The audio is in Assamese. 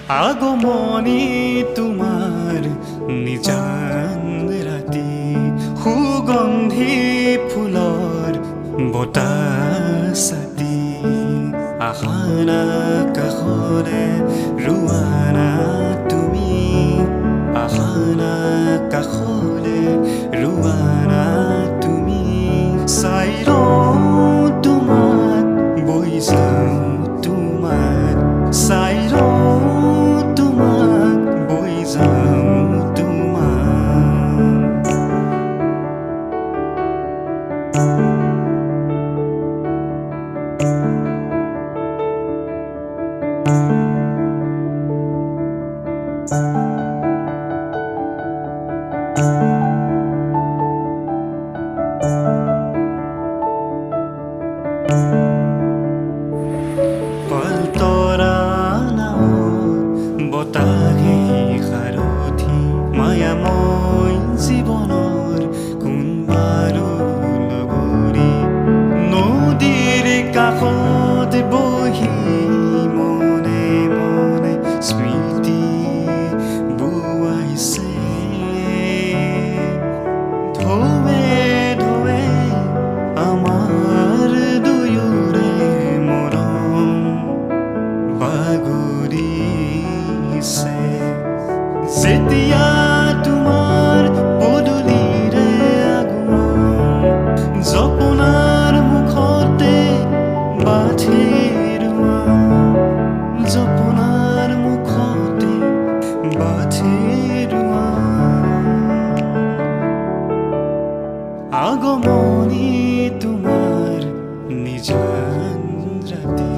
আগমনী তোমাৰ নিজান ৰাতি সুগন্ধি ফুলৰ বতাহ ছাতি আহানা কাষৰে ৰোৱানা তুমি আহানা কাষৰে ৰোৱানা তুমি চাই লওঁ তোমাক বৈ যাওঁ তোমাক চাই লওঁ তোমাক বৈ যাওঁ তোমাক পালতৰা নাৱত বতাহে সাৰথি মায়াময় জীৱনৰ কোনবাৰো লগৰী নদীৰ কাষত বহি মনে মনে স্মৃতি বোৱাইছে ঢৌৱে ঢৌৱে আমাৰ দুয়োৰে মৰম বাগৰিছে যেতিয়া তোমাৰ পদূলিৰে আগমন জপনাৰ মুখতে বাথিৰুৱা জপনাৰ মুখতে বাথিৰুৱা আগমনী তোমাৰ নিজান ৰাতি